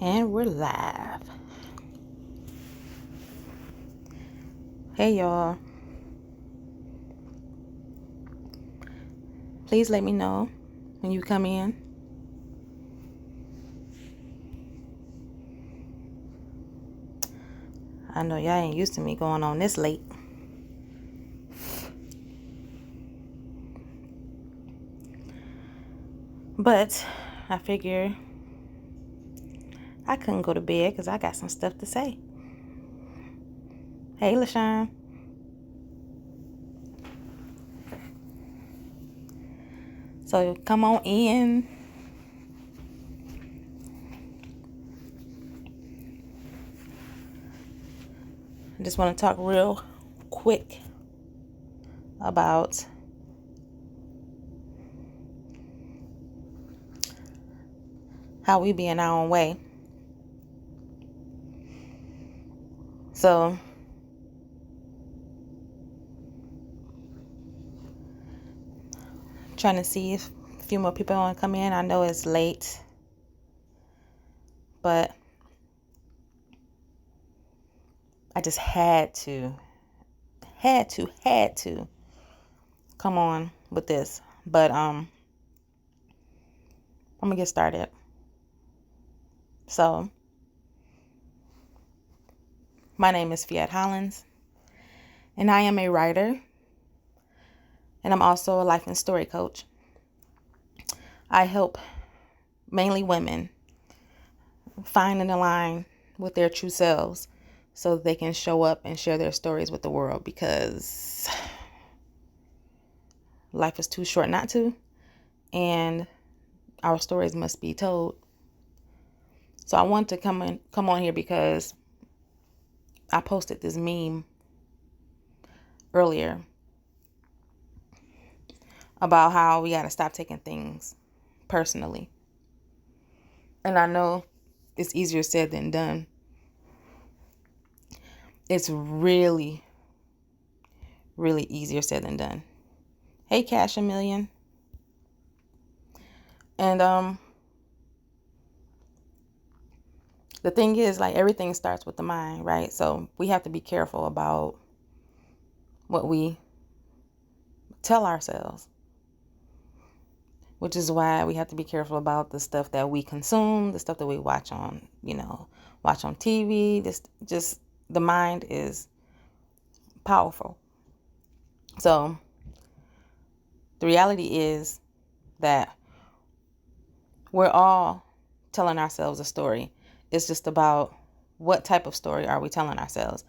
And we're live. Hey y'all. Please let me know when you come in. I know y'all ain't used to me going on this late. But I figure I couldn't go to bed because I got some stuff to say. Hey LaShawn. So come on in. I just want to talk real quick about how we be in our own way. So trying to see if a few more people want to come in. I know it's late, but I just had to come on with this. But I'm gonna get started. So my name is Phette Hollins, and I am a writer, and I'm also a life and story coach. I help mainly women find and align with their true selves so that they can show up and share their stories with the world, because life is too short not to, and our stories must be told. So I want to come on here because I posted this meme earlier about how we got to stop taking things personally. And I know it's easier said than done. It's really, really easier said than done. Hey, Cash a Million. And the thing is, like, everything starts with the mind, right? So we have to be careful about what we tell ourselves, which is why we have to be careful about the stuff that we consume, the stuff that we watch on TV. Just the mind is powerful. So the reality is that we're all telling ourselves a story. It's just about what type of story are we telling ourselves.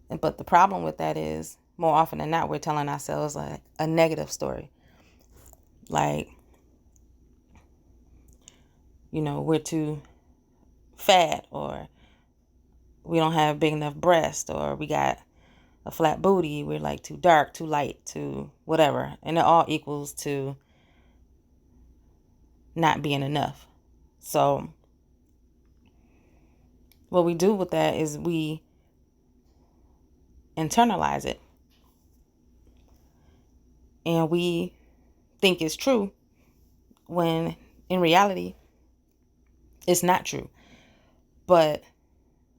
But the problem with that is, more often than not, we're telling ourselves like a negative story. Like, we're too fat, or we don't have big enough breasts, or we got a flat booty, we're like too dark, too light, too whatever. And it all equals to not being enough. So what we do with that is we internalize it, and we think it's true when in reality it's not true. But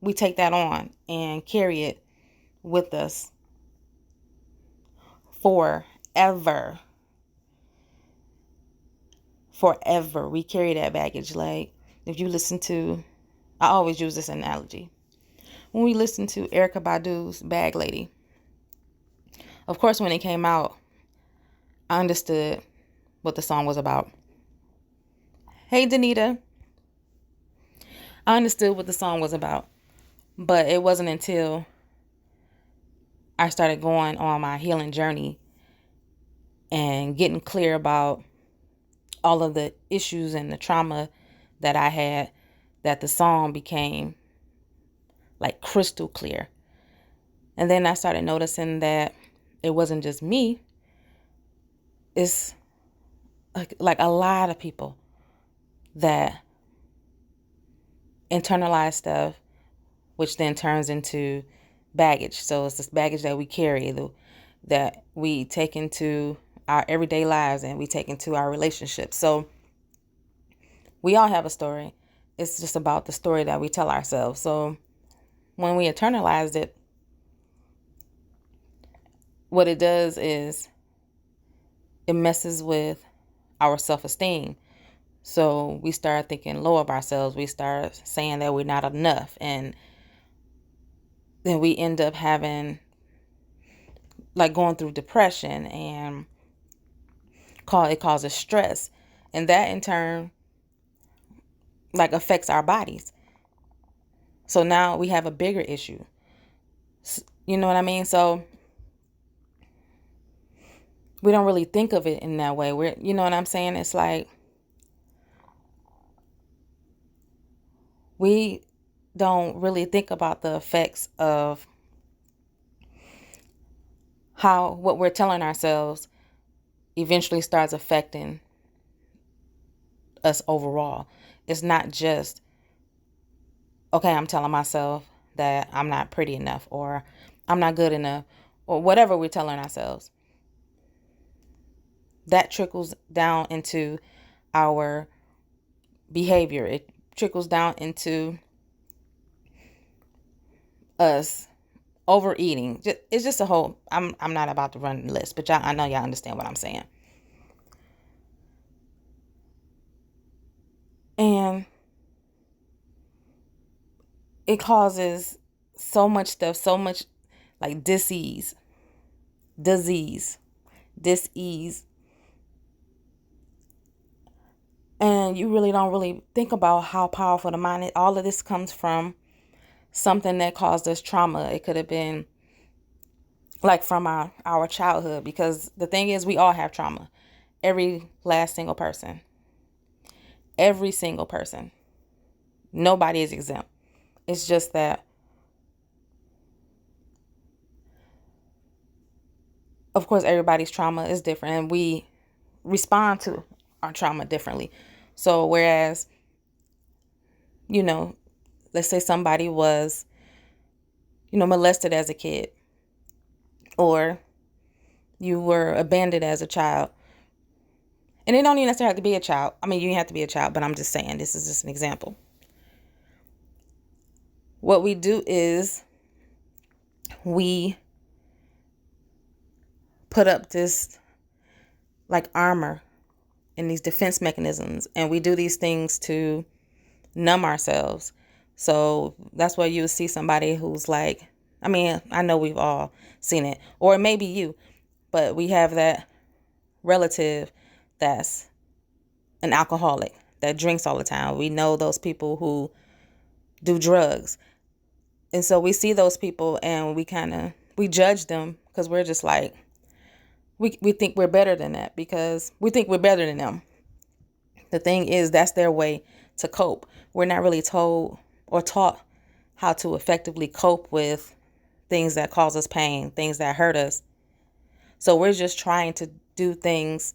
we take that on and carry it with us forever. We carry that baggage. Like, if you listen to, I always use this analogy. When we listen to Erykah Badu's Bag Lady, of course, when it came out, I understood what the song was about. Hey, Danita. I understood what the song was about, but it wasn't until I started going on my healing journey and getting clear about all of the issues and the trauma that I had that the song became like crystal clear. And then I started noticing that it wasn't just me. It's like a lot of people that internalize stuff, which then turns into baggage. So it's this baggage that we carry, that we take into our everyday lives and we take into our relationships. So we all have a story, It's just about the story that we tell ourselves. So when we internalize it, what it does is it messes with our self-esteem. So we start thinking low of ourselves. We start saying that we're not enough. And then we end up having, like, going through depression, and it causes stress. And that in turn, like, affects our bodies. So now we have a bigger issue. You know what I mean? So we don't really think of it in that way. You know what I'm saying? It's like we don't really think about the effects of how what we're telling ourselves eventually starts affecting us overall. It's not just, okay, I'm telling myself that I'm not pretty enough, or I'm not good enough, or whatever we're telling ourselves. That trickles down into our behavior. It trickles down into us overeating. It's just a whole, I'm not about to run the list, but I know y'all understand what I'm saying. And it causes so much stuff, so much, like, disease, and you really don't really think about how powerful the mind is. All of this comes from something that caused us trauma. It could have been, like, from our childhood, because the thing is, we all have trauma. Every last single person. Every single person. Nobody is exempt. It's just that, of course, everybody's trauma is different, and we respond to our trauma differently. So whereas, let's say somebody was, molested as a kid, or you were abandoned as a child, and it don't even necessarily have to be a child. I mean, you have to be a child, but I'm just saying, this is just an example. What we do is we put up this, like, armor and these defense mechanisms, and we do these things to numb ourselves. So that's why you would see somebody who's like, I mean, I know we've all seen it, or it may be you, but we have that relative that's an alcoholic that drinks all the time. We know those people who do drugs. And so we see those people, and we judge them, because we're just like, we think we're better than that, because we think we're better than them. The thing is, that's their way to cope. We're not really told or taught how to effectively cope with things that cause us pain, things that hurt us. So we're just trying to do things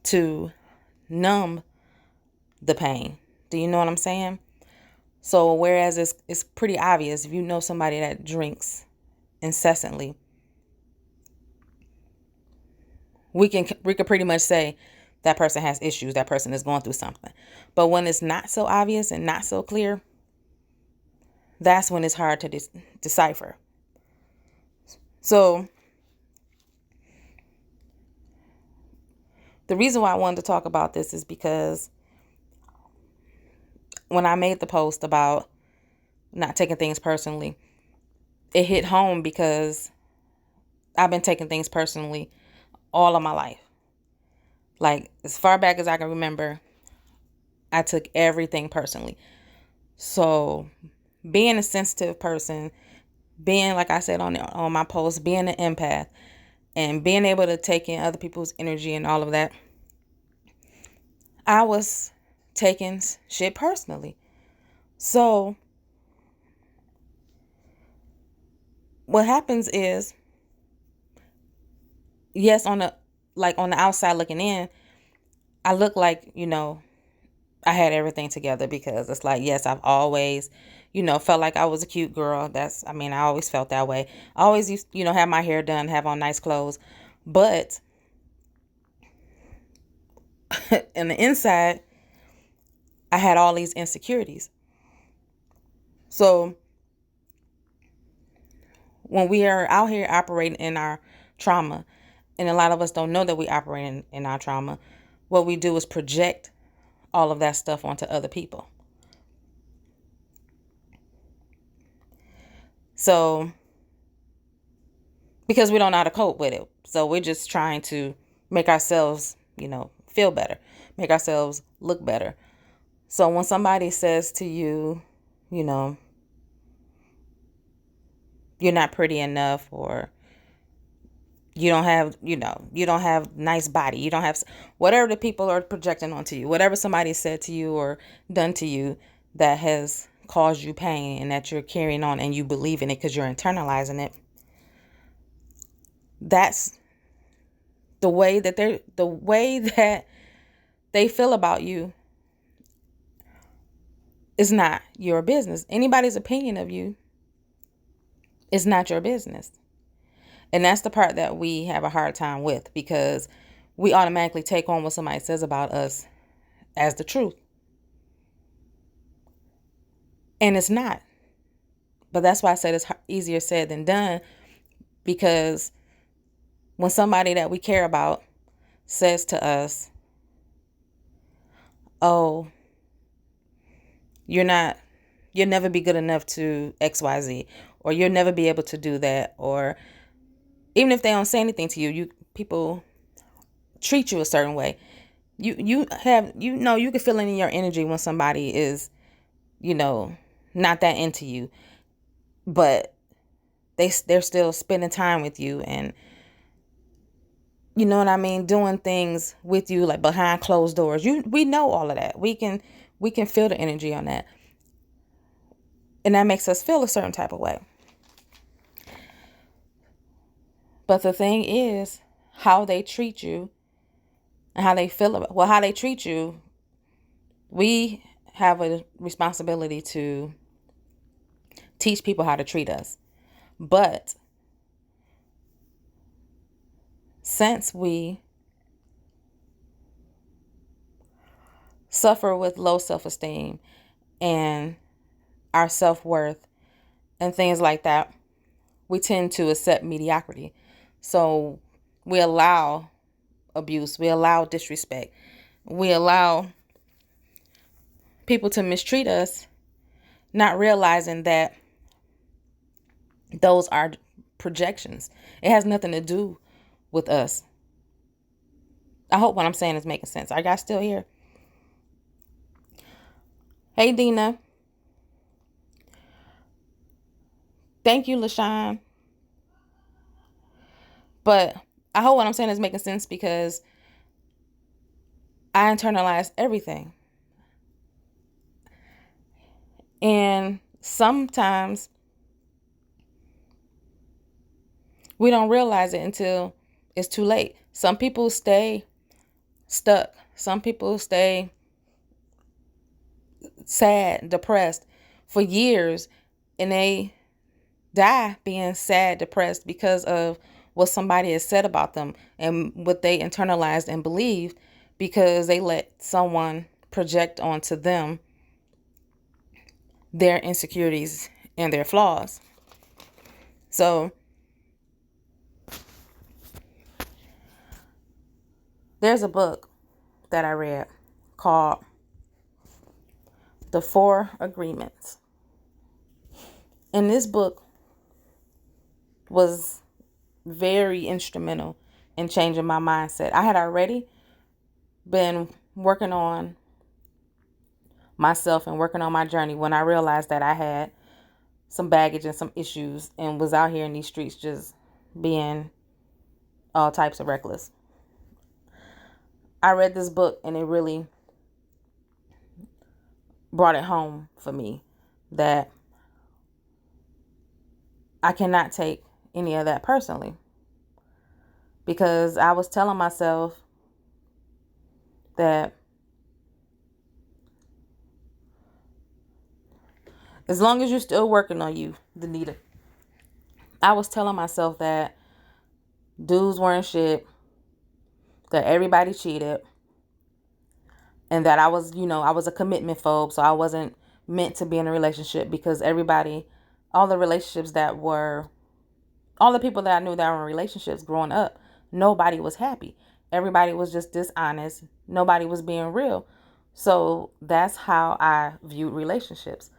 to numb the pain. Do you know what I'm saying? So whereas it's pretty obvious, if you know somebody that drinks incessantly, we could pretty much say that person has issues, that person is going through something. But when it's not so obvious and not so clear, that's when it's hard to decipher. So the reason why I wanted to talk about this is because when I made the post about not taking things personally, it hit home, because I've been taking things personally all of my life. Like, as far back as I can remember, I took everything personally. So being a sensitive person, being, like I said on my post, being an empath, and being able to take in other people's energy and all of that, I was taking shit personally. So what happens is, yes, on the outside looking in, I look like, I had everything together, because it's like, yes, I've always, felt like I was a cute girl. I always felt that way. I always used, have my hair done, have on nice clothes. But in the inside, I had all these insecurities. So when we are out here operating in our trauma, and a lot of us don't know that we operate in our trauma, what we do is project all of that stuff onto other people. So, because we don't know how to cope with it. So we're just trying to make ourselves, feel better, make ourselves look better. So when somebody says to you, you're not pretty enough, or you don't have nice body, you don't have whatever the people are projecting onto you, whatever somebody said to you or done to you that has caused you pain and that you're carrying on and you believe in it because you're internalizing it. That's the way that they feel about you is not your business. Anybody's opinion of you is not your business. And that's the part that we have a hard time with, because we automatically take on what somebody says about us as the truth. And it's not. But that's why I said it's easier said than done, because when somebody that we care about says to us, oh, you'll never be good enough to XYZ, or you'll never be able to do that, or even if they don't say anything to you, people treat you a certain way. You can feel it in your energy when somebody is, not that into you, but they're still spending time with you, and you know what I mean, doing things with you like behind closed doors. We know all of that. We can feel the energy on that. And that makes us feel a certain type of way. But the thing is, how they treat you and how they feel about, how they treat you, we have a responsibility to teach people how to treat us. But since we suffer with low self-esteem and our self-worth and things like that, we tend to accept mediocrity. So we allow abuse, we allow disrespect, we allow people to mistreat us, not realizing that those are projections. It has nothing to do with us. I hope what I'm saying is making sense. Are you guys still here? Hey, Dina. Thank you, LaShawn. But I hope what I'm saying is making sense, because I internalized everything. And sometimes we don't realize it until it's too late. Some people stay stuck. Some people stay sad, depressed for years, and they die being sad, depressed because of what somebody has said about them and what they internalized and believed, because they let someone project onto them their insecurities and their flaws. So there's a book that I read called The 4 Agreements. And this book was very instrumental in changing my mindset. I had already been working on myself and working on my journey when I realized that I had some baggage and some issues and was out here in these streets just being all types of reckless. I read this book and it really brought it home for me that I cannot take any of that personally, because I was telling myself that as long as you're still working on you, Danita, I was telling myself that dudes weren't shit, that everybody cheated, and that I was, I was a commitment phobe. So I wasn't meant to be in a relationship because all the relationships all the people that I knew that were in relationships growing up, nobody was happy. Everybody was just dishonest. Nobody was being real. So that's how I viewed relationships.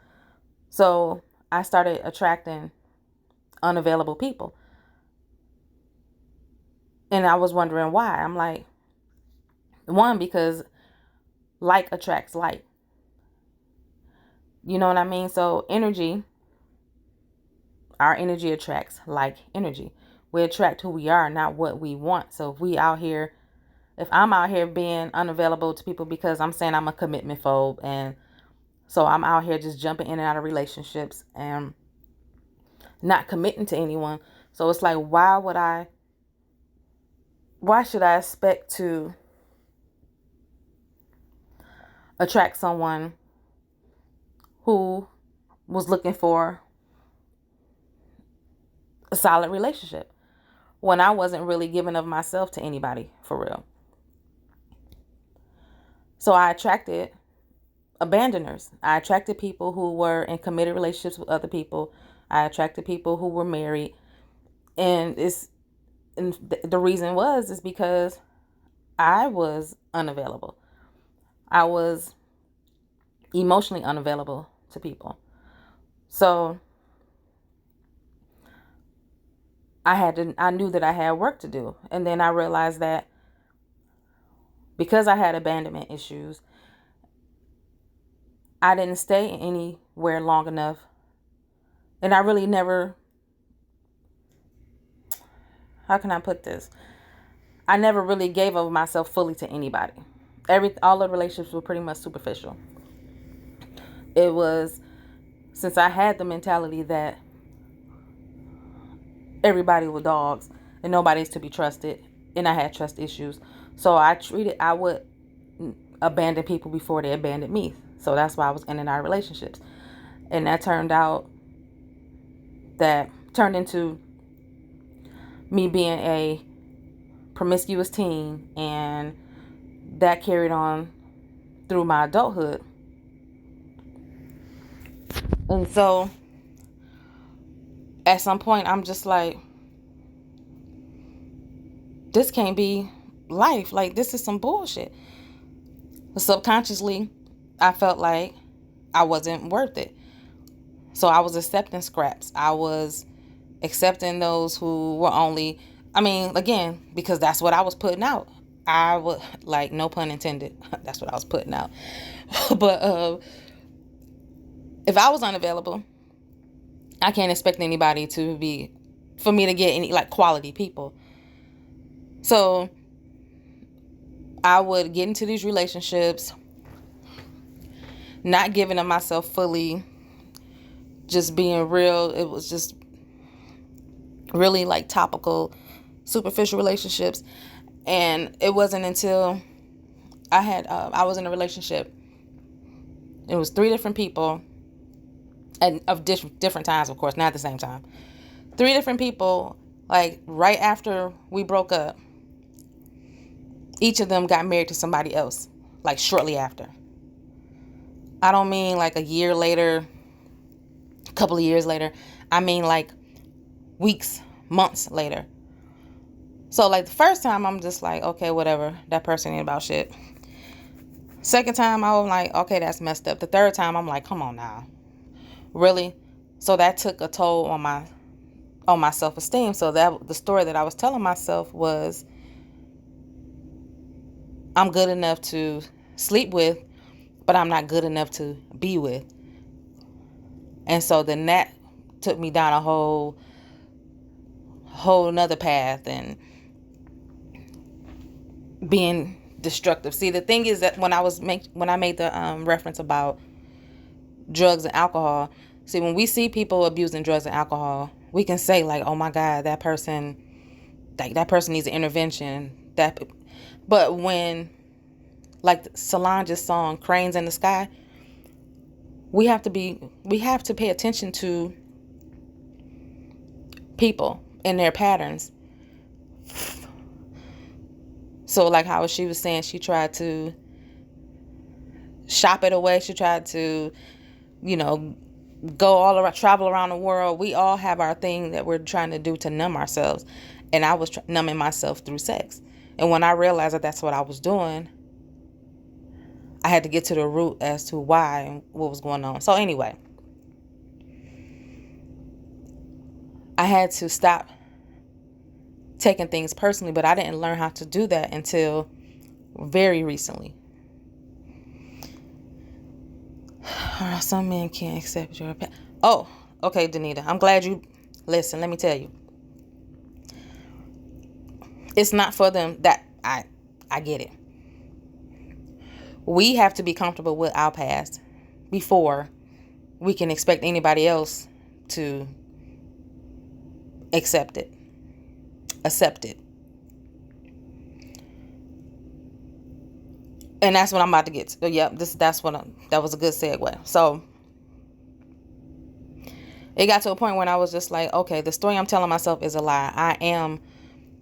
So I started attracting unavailable people. And I was wondering why. I'm like, one, because like attracts like. You know what I mean? So our energy attracts like energy. We attract who we are, not what we want. So if I'm out here being unavailable to people because I'm saying I'm a commitment phobe, and so I'm out here just jumping in and out of relationships and not committing to anyone. So it's like, why should I expect to attract someone who was looking for a solid relationship when I wasn't really giving of myself to anybody for real? So I attracted abandoners. I attracted people who were in committed relationships with other people. I attracted people who were married. And the reason is because I was unavailable. I was emotionally unavailable to people. So I knew that I had work to do. And then I realized that because I had abandonment issues, I didn't stay anywhere long enough. And I really never, how can I put this? I never really gave of myself fully to anybody. All the relationships were pretty much superficial. It was, since I had the mentality that everybody was dogs and nobody's to be trusted, and I had trust issues. So I would abandon people before they abandoned me. So that's why I was in and out of relationships. And that turned into me being a promiscuous teen, and that carried on through my adulthood. And so at some point I'm just like, this can't be life. Like, this is some bullshit. Subconsciously, I felt like I wasn't worth it. So I was accepting scraps. I was accepting those who were again, because that's what I was putting out. I would, like, no pun intended. That's what I was putting out. But if I was unavailable, I can't expect anybody for me to get any, like, quality people. So I would get into these relationships, not giving of myself fully, just being real. It was just really like topical, superficial relationships. And it wasn't until I was in a relationship. It was 3 different people, and of different times, of course, not at the same time. 3 different people, like right after we broke up. Each of them got married to somebody else, like shortly after. I don't mean like a year later, a couple of years later. I mean like weeks, months later. So like the first time I'm just like, okay, whatever. That person ain't about shit. Second time I was like, okay, that's messed up. The third time I'm like, come on now. Really? So that took a toll on my self-esteem. So that the story that I was telling myself was, I'm good enough to sleep with, but I'm not good enough to be with. And so then that took me down a whole another path, and being destructive. See, the thing is that when I made the reference about drugs and alcohol, see, when we see people abusing drugs and alcohol, we can say like, oh my God, that person needs an intervention. But when, like Solange's song Cranes in the Sky, we have to pay attention to people and their patterns. So like how she was saying, she tried to shop it away. She tried to, you know, go all around, travel around the world. We all have our thing that we're trying to do to numb ourselves. And I was numbing myself through sex. And when I realized that that's what I was doing, I had to get to the root as to why and what was going on. So anyway, I had to stop taking things personally, but I didn't learn how to do that until very recently. Some men can't accept your opinion. Oh, okay, Danita. I'm glad you listen. Let me tell you. It's not for them. That I get it. We have to be comfortable with our past before we can expect anybody else to accept it. And that's what I'm about to get to. Yep, that was a good segue. So it got to a point when I was just like, okay, the story I'm telling myself is a lie. I am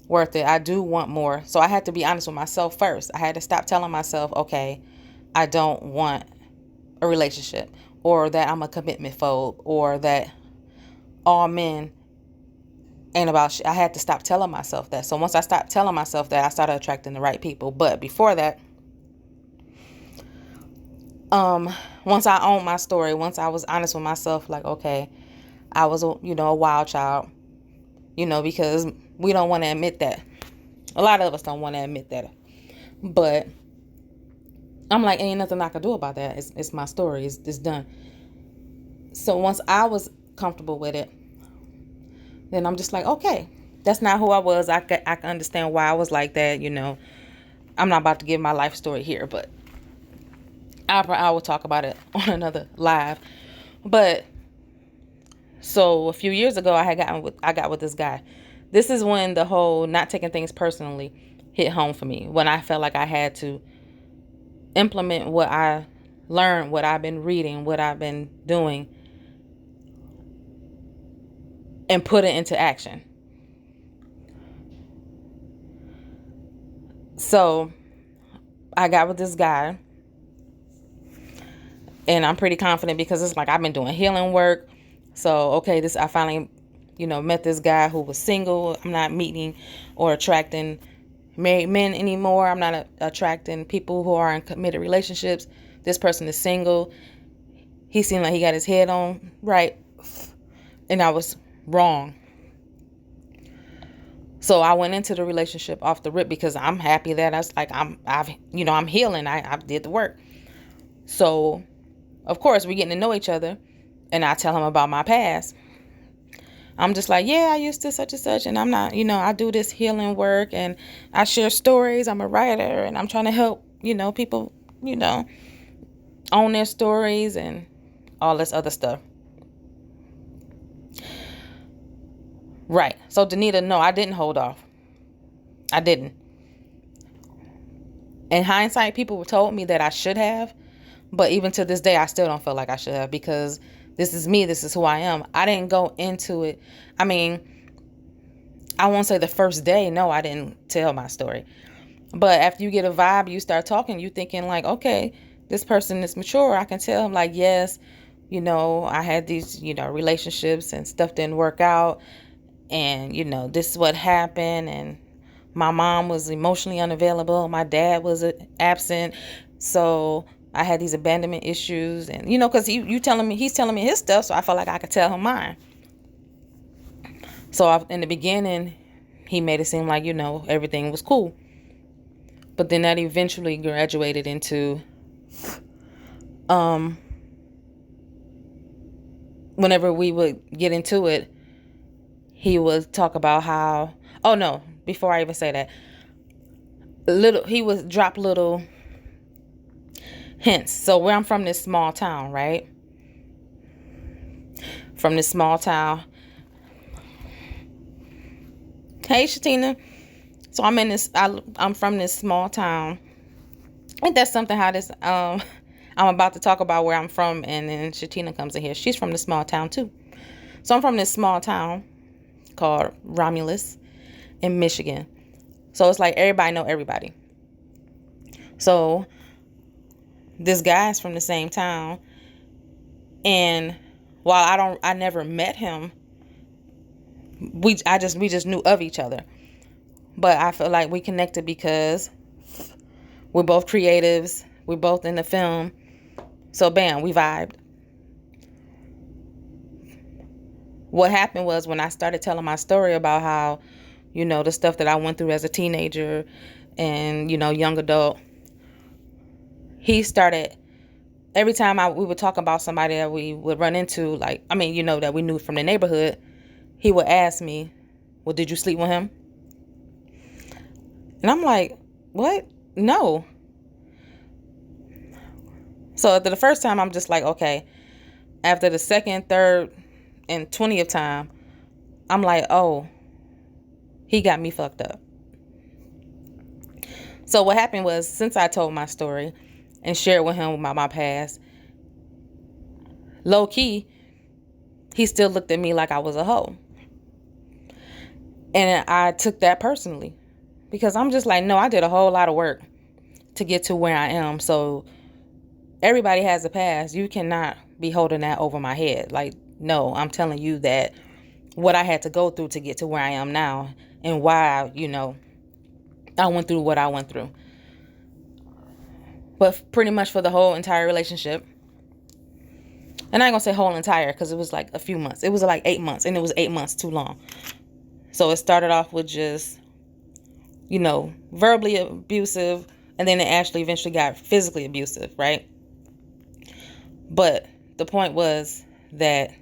worth it. I do want more. So I had to be honest with myself first. I had to stop telling myself, okay, I don't want a relationship, or that I'm a commitment phobe, or that all men ain't about shit. I had to stop telling myself that. So once I stopped telling myself that, I started attracting the right people. But before that, once I owned my story, once I was honest with myself, like, okay, I was, a wild child, because we don't want to admit that. A lot of us don't want to admit that. But I'm like, ain't nothing I can do about that. It's my story. It's done. So once I was comfortable with it, then I'm just like, okay, that's not who I was. I can understand why I was like that. I'm not about to give my life story here, but I will talk about it on another live. But so a few years ago, I got with this guy. This is when the whole not taking things personally hit home for me. When I felt like I had to implement what I learned, what I've been reading, what I've been doing, and put it into action. So I got with this guy, and I'm pretty confident because it's like I've been doing healing work. So, okay, I finally, met this guy who was single. I'm not meeting or attracting married men anymore. I'm not attracting people who are in committed relationships. This person is single. He seemed like he got his head on right, and I was wrong. So I went into the relationship off the rip because I'm happy that I'm healing. I did the work. So, of course, we're getting to know each other, and I tell him about my past. I'm just like, yeah, I used to such and such, and I'm not, I do this healing work, and I share stories. I'm a writer, and I'm trying to help, people, own their stories and all this other stuff. Right. So, Danita, no, I didn't hold off. I didn't. In hindsight, people told me that I should have, but even to this day, I still don't feel like I should have, because this is me. This is who I am. I didn't go into it. I mean, I won't say the first day. No, I didn't tell my story. But after you get a vibe, you start talking, you thinking like, okay, this person is mature. I can tell him like, yes, I had these, relationships and stuff didn't work out. And, this is what happened. And my mom was emotionally unavailable. My dad was absent. So I had these abandonment issues. And, because he's telling me his stuff. So I felt like I could tell him mine. So in the beginning, he made it seem like, everything was cool. But then that eventually graduated into, whenever we would get into it, he would talk about how, oh no, before I even say that, he would drop little hints. So where I'm from, this small town, right? From this small town. Hey, Shatina. So I'm from this small town. And that's something how this, I'm about to talk about where I'm from, and then Shatina comes in here. She's from the small town too. So I'm from this small town called Romulus in Michigan. So it's like everybody know everybody. So this guy's from the same town, and while I never met him, we just knew of each other. But I feel like we connected because we're both creatives, we're both in the film, so bam, we vibed. What happened was when I started telling my story about how, the stuff that I went through as a teenager and, young adult, he started, every time we would talk about somebody that we would run into, that we knew from the neighborhood, he would ask me, well, did you sleep with him? And I'm like, what? No. So after the first time, I'm just like, okay. After the second, third, and 20th time, I'm like, oh, he got me fucked up. So what happened was, since I told my story and shared with him about my past, low key, he still looked at me like I was a hoe. And I took that personally because I'm just like, no, I did a whole lot of work to get to where I am. So everybody has a past. You cannot be holding that over my head. Like, no, I'm telling you that what I had to go through to get to where I am now and why, I went through what I went through. But pretty much for the whole entire relationship, and I ain't gonna say whole entire because it was like a few months. It was like 8 months, and it was 8 months too long. So it started off with just, verbally abusive, and then it actually eventually got physically abusive, right? But the point was that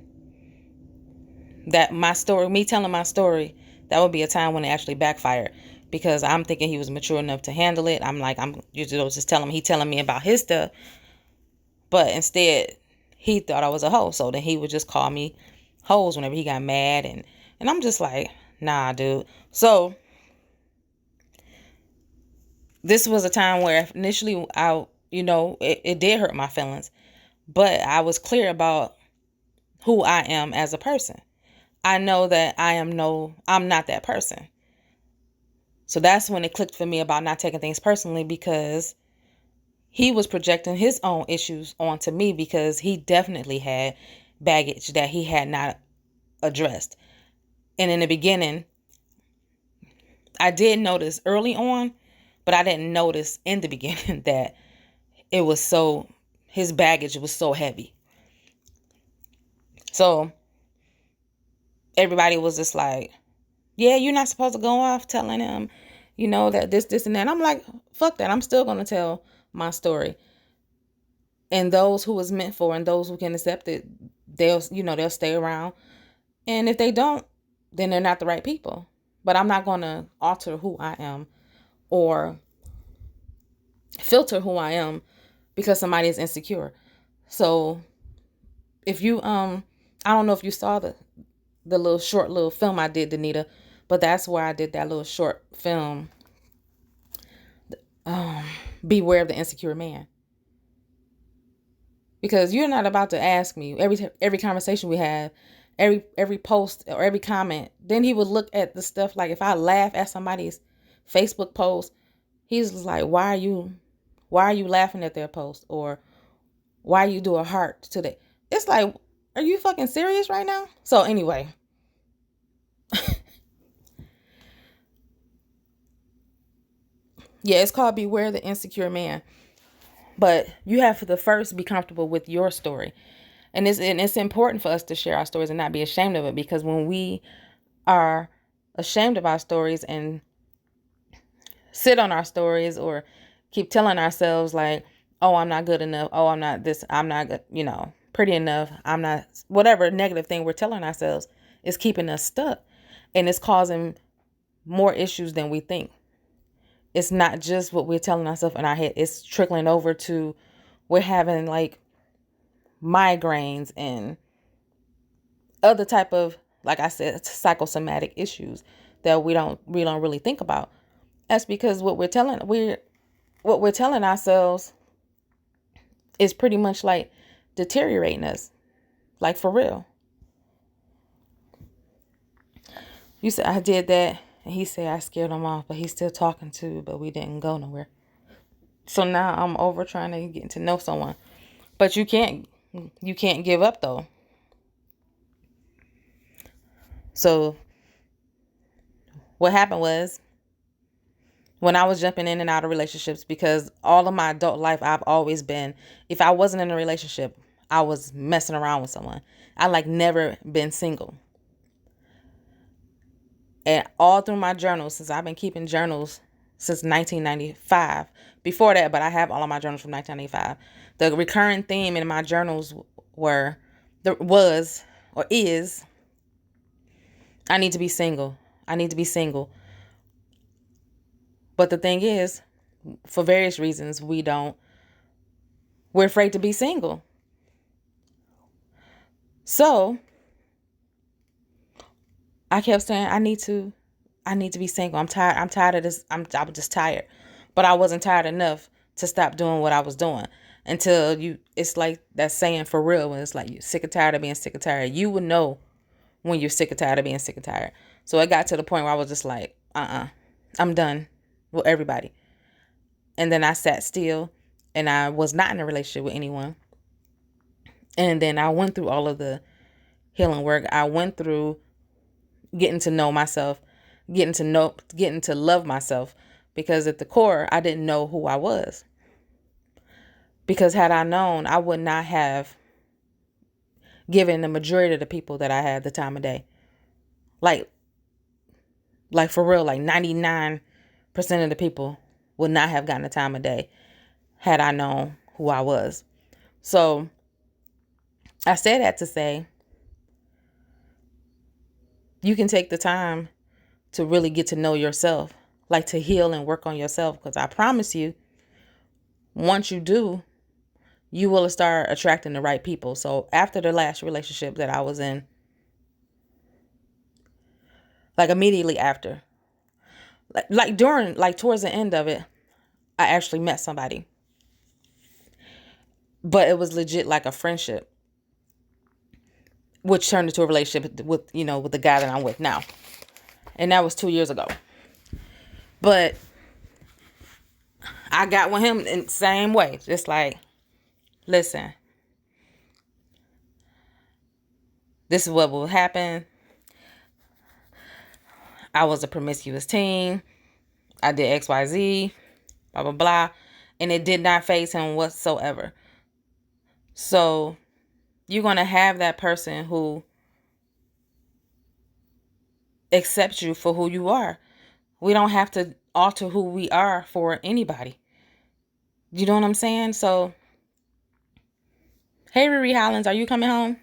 my story, me telling my story, that would be a time when it actually backfired because I'm thinking he was mature enough to handle it. I'm just telling him, he telling me about his stuff, but instead he thought I was a hoe. So then he would just call me hoes whenever he got mad, and I'm just like, nah, dude. So this was a time where initially it did hurt my feelings, but I was clear about who I am as a person. I know that I'm not that person. So that's when it clicked for me about not taking things personally, because he was projecting his own issues onto me because he definitely had baggage that he had not addressed. And in the beginning, I did notice early on, but I didn't notice in the beginning that his baggage was so heavy. So everybody was just like, yeah, you're not supposed to go off telling him, that this, and that. And I'm like, fuck that. I'm still going to tell my story. And those who is meant for and those who can accept it, they'll stay around. And if they don't, then they're not the right people. But I'm not going to alter who I am or filter who I am because somebody is insecure. So if you, I don't know if you saw the little film I did, Danita, but that's where I did that little short film. Beware of the insecure man. Because you're not about to ask me every conversation we have, every post or every comment. Then he would look at the stuff, like if I laugh at somebody's Facebook post, he's like, why are you laughing at their post? Or why you do a heart to that? It's like, are you fucking serious right now? So anyway, yeah, it's called Beware the Insecure Man. But you have to first be comfortable with your story. And it's important for us to share our stories and not be ashamed of it, because when we are ashamed of our stories and sit on our stories or keep telling ourselves like, oh, I'm not good enough. Oh, I'm not this. I'm not good, pretty enough. I'm not, whatever negative thing we're telling ourselves is keeping us stuck, and it's causing more issues than we think. It's not just what we're telling ourselves in our head. It's trickling over to we're having like migraines and other type of, like I said, psychosomatic issues that we don't really think about. That's because what we're telling ourselves is pretty much like deteriorating us, like for real. You said I did that, and he said I scared him off, but he's still talking too, but we didn't go nowhere. So now I'm over trying to get to know someone. But you can't give up though. So what happened was, when I was jumping in and out of relationships, because all of my adult life I've always been, if I wasn't in a relationship, I was messing around with someone. I like never been single. And all through my journals, since I've been keeping journals since 1995. Before that, but I have all of my journals from 1995. The recurring theme in my journals was or is, I need to be single. I need to be single. But the thing is, for various reasons, we're afraid to be single. So I kept saying, I need to be single. I'm tired of this. I was just tired. But I wasn't tired enough to stop doing what I was doing until it's like that saying for real, when it's like you're sick and tired of being sick and tired. You would know when you're sick and tired of being sick and tired. So it got to the point where I was just like, I'm done with everybody. And then I sat still, and I was not in a relationship with anyone. And then I went through all of the healing work. I went through getting to know myself, getting to love myself, because at the core, I didn't know who I was. Because had I known, I would not have given the majority of the people that I had the time of day. Like for real, like 99% of the people would not have gotten the time of day had I known who I was. So I say that to say, you can take the time to really get to know yourself, like to heal and work on yourself. Because I promise you, once you do, you will start attracting the right people. So after the last relationship that I was in, like immediately after, towards the end of it, I actually met somebody. But it was legit like a friendship, which turned into a relationship with the guy that I'm with now. And that was 2 years ago. But I got with him in the same way. Just like, listen, this is what will happen. I was a promiscuous teen. I did XYZ, blah, blah, blah. And it did not faze him whatsoever. So you're going to have that person who accepts you for who you are. We don't have to alter who we are for anybody. You know what I'm saying? So, hey, Phette Hollins, are you coming home?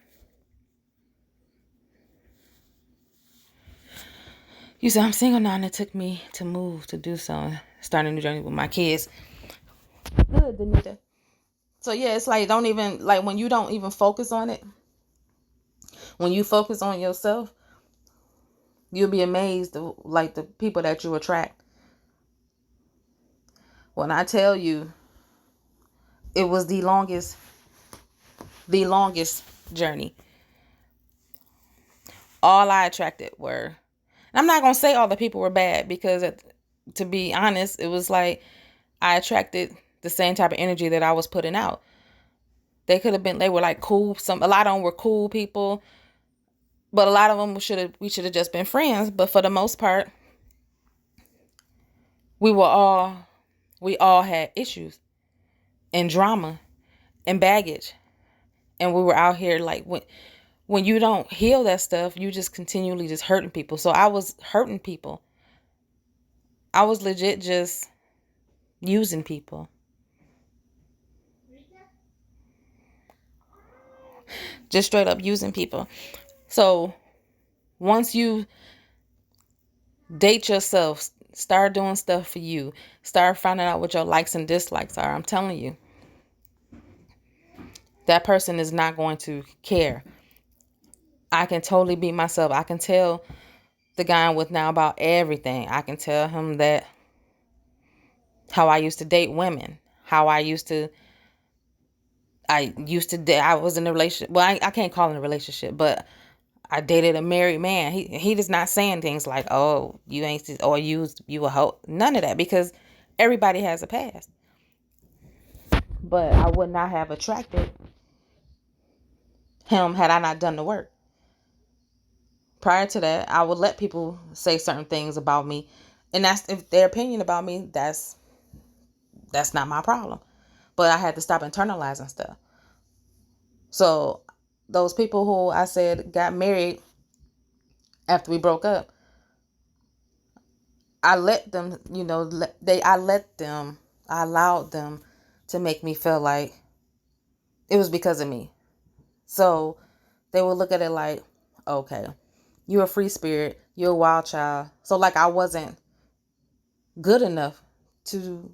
You said, I'm single now, and it took me to move to do so, start a new journey with my kids. Good, Danita. So, yeah, it's like, when you don't even focus on it, when you focus on yourself, you'll be amazed like the people that you attract. When I tell you, it was the longest journey. All I attracted were, I'm not going to say all the people were bad, because to be honest, it was like I attracted the same type of energy that I was putting out. They were like cool. A lot of them were cool people, but a lot of them we should have just been friends. But for the most part, we all had issues and drama and baggage. And we were out here like, when you don't heal that stuff, you just continually just hurting people. So I was hurting people. I was legit just using people. Just straight up using people. So once you date yourself, start doing stuff for you, start finding out what your likes and dislikes are, I'm telling you, that person is not going to care. I can totally be myself. I can tell the guy I'm with now about everything. I can tell him that how I used to date women, how I was in a relationship. Well, I can't call it a relationship, but I dated a married man. He is not saying things like, "Oh, you ain't," or "you a hoe." None of that, because everybody has a past. But I would not have attracted him had I not done the work. Prior to that, I would let people say certain things about me. And that's, if their opinion about me, that's not my problem. But I had to stop internalizing stuff. So those people who I said got married after we broke up, I let them, I allowed them to make me feel like it was because of me. So they would look at it like, okay, you're a free spirit, you're a wild child. So like I wasn't good enough to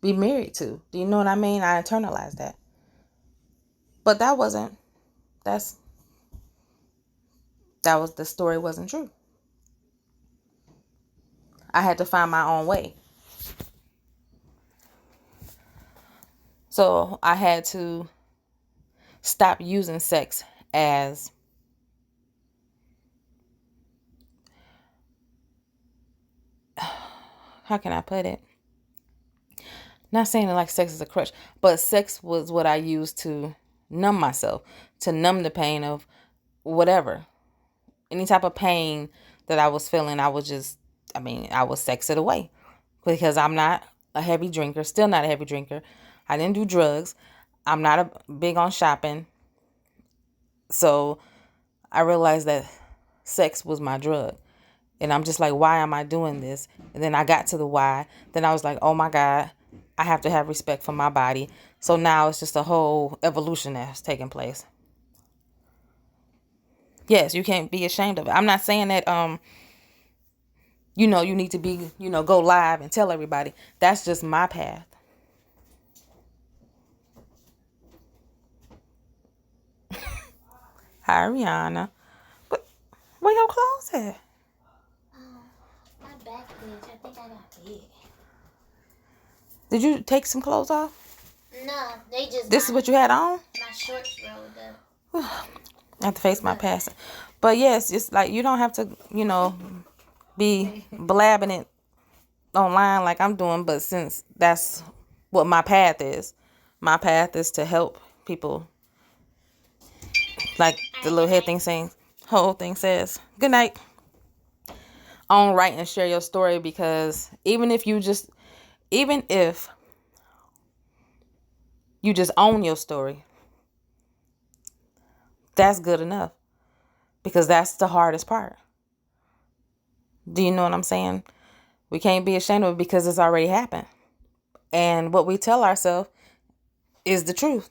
be married to. Do you know what I mean? I internalized that. But the story wasn't true. I had to find my own way. So I had to stop using sex as how can I put it? Not saying that like sex is a crutch, but sex was what I used to numb myself, to numb the pain of whatever. Any type of pain that I was feeling, I would sex it away. Because I'm not a heavy drinker, still not a heavy drinker. I didn't do drugs. I'm not big on shopping. So I realized that sex was my drug. And I'm just like, why am I doing this? And then I got to the why. Then I was like, oh my God, I have to have respect for my body. So now it's just a whole evolution that's taking place. Yes, you can't be ashamed of it. I'm not saying that, you need to be, go live and tell everybody. That's just my path. Hi, Rihanna. But where your clothes at? My back itch. I think I got big. Did you take some clothes off? No, they just. This is what you had on? My shorts rolled up. I have to face my past. But yes, it's like you don't have to, be blabbing it online like I'm doing. But since that's what my path is to help people. Like the little whole thing says, good night. Own, write, and share your story, because even if you just own your story, that's good enough, because that's the hardest part. Do you know what I'm saying? We can't be ashamed of it because it's already happened. And what we tell ourselves is the truth.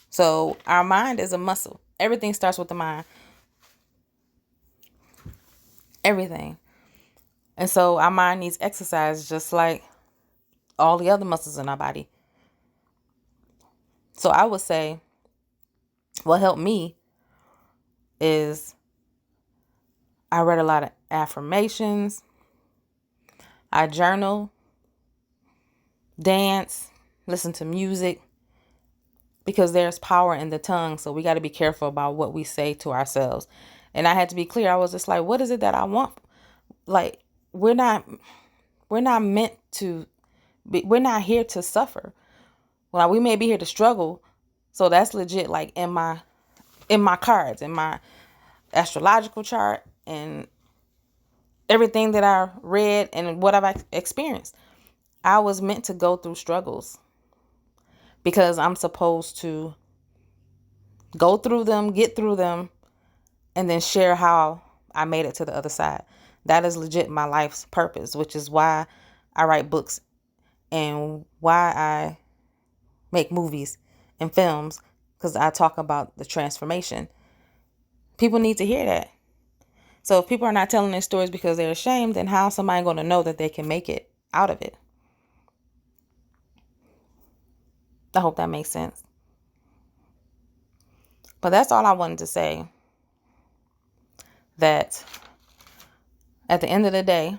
So our mind is a muscle. Everything starts with the mind. Everything. And so our mind needs exercise just like all the other muscles in our body. So I would say what helped me is I read a lot of affirmations. I journal, dance, listen to music, because there's power in the tongue. So we got to be careful about what we say to ourselves. And I had to be clear. I was just like, what is it that I want? Like, we're not meant to be, we're not here to suffer. Well, we may be here to struggle. So that's legit, like in my cards, in my astrological chart, and everything that I read and what I've experienced. I was meant to go through struggles because I'm supposed to go through them, get through them, and then share how I made it to the other side. That is legit my life's purpose, which is why I write books and why I make movies and films, because I talk about the transformation. People need to hear that. So if people are not telling their stories because they're ashamed, then how is somebody going to know that they can make it out of it? I hope that makes sense. But that's all I wanted to say. That at the end of the day,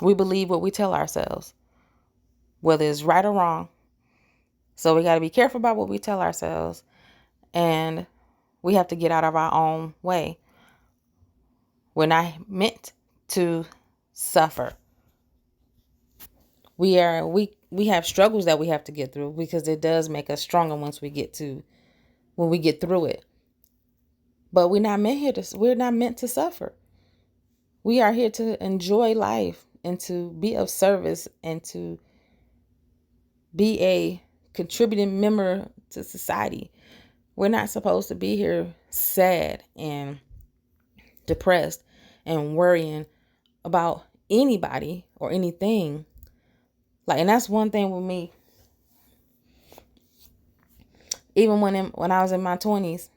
we believe what we tell ourselves, whether it's right or wrong. So we got to be careful about what we tell ourselves, and we have to get out of our own way. We're not meant to suffer. We we have struggles that we have to get through, because it does make us stronger when we get through it. But we're not meant to suffer. We are here to enjoy life and to be of service and to be a contributing member to society. We're not supposed to be here sad and depressed and worrying about anybody or anything. And that's one thing with me. Even when I was in my 20s,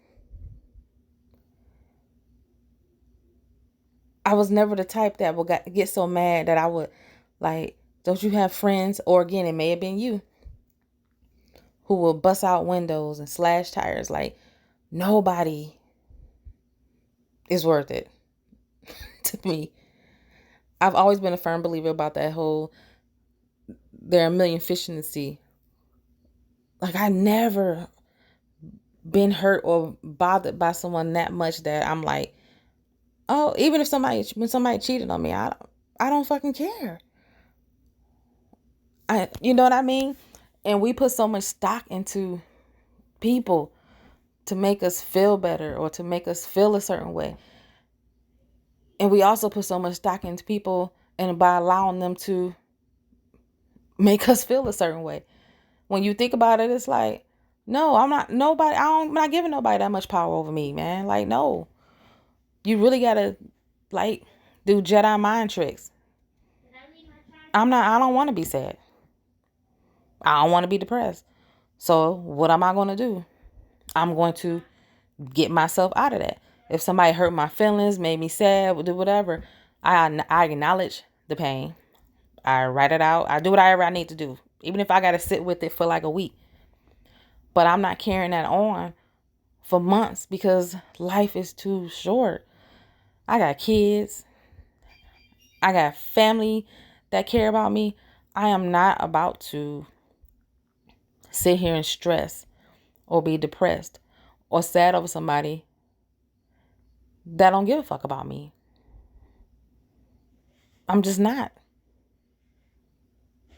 I was never the type that would get so mad that I would, don't you have friends? Or again, it may have been you who will bust out windows and slash tires. Nobody is worth it to me. I've always been a firm believer about that whole, there are a million fish in the sea. I never been hurt or bothered by someone that much that I'm like, oh, even if when somebody cheated on me, I don't fucking care. You know what I mean? And we put so much stock into people to make us feel better or to make us feel a certain way. And we also put so much stock into people and by allowing them to make us feel a certain way. When you think about it, it's like, no, I'm not giving nobody that much power over me, man. No. You really gotta do Jedi mind tricks. I don't want to be sad. I don't want to be depressed. So what am I going to do? I'm going to get myself out of that. If somebody hurt my feelings, made me sad, do whatever, I acknowledge the pain. I write it out. I do whatever I need to do, even if I got to sit with it for a week. But I'm not carrying that on for months because life is too short. I got kids. I got family that care about me. I am not about to sit here and stress or be depressed or sad over somebody that don't give a fuck about me. I'm just not.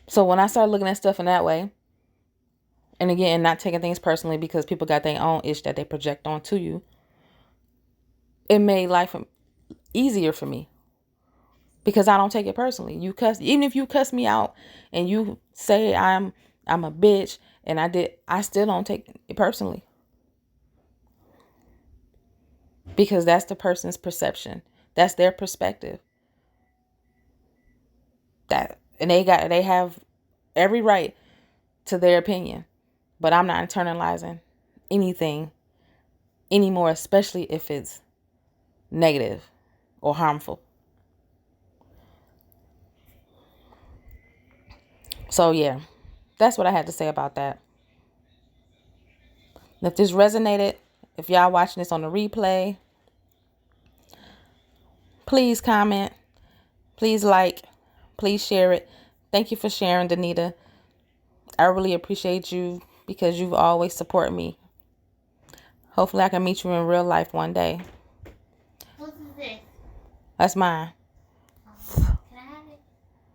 So when I start looking at stuff in that way, and again, not taking things personally because people got their own ish that they project onto you, it made life easier for me because I don't take it personally. Even if you cuss me out and you say I'm a bitch and I still don't take it personally. Because that's the person's perception. That's their perspective. And they have every right to their opinion. But I'm not internalizing anything anymore, especially if it's negative or harmful. So yeah, that's what I had to say about that. And if this resonated, if y'all watching this on the replay, please comment, please please share it. Thank you for sharing, Danita. I really appreciate you because you've always supported me. Hopefully I can meet you in real life one day. Whose is this? That's mine. Can I have it?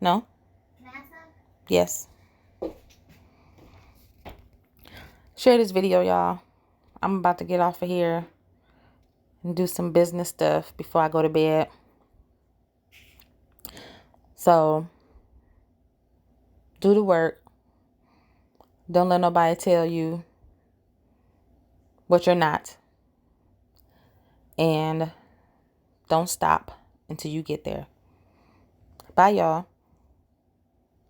No? Can I have some? Yes. Share this video, y'all. I'm about to get off of here and do some business stuff before I go to bed. So, do the work. Don't let nobody tell you what you're not. And don't stop until you get there. Bye, y'all.